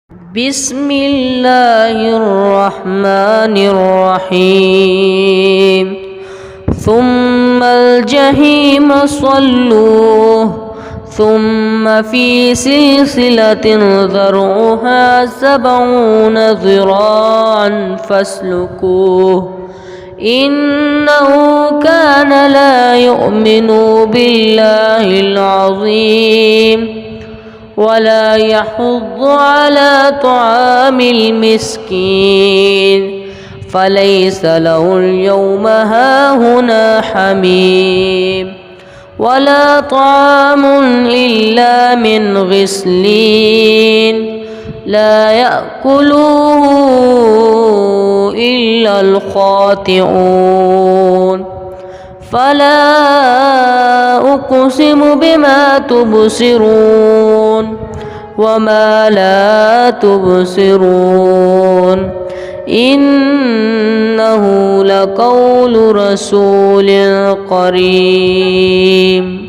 بسم الله الرحمن الرحيم ثم الجحيم صلوه ثم في سلسلة ذرعها 70 ذراعا فاسلكوه إنه كان لا يؤمن بالله العظيم ولا يحض على طعام المسكين فليس له اليوم هاهنا حميم ولا طعام إلا من غسلين لا يأكله إلا الخاطئون فلا أقسم بما تبصرون وما لا تبصرون إنه لقول رسول قريب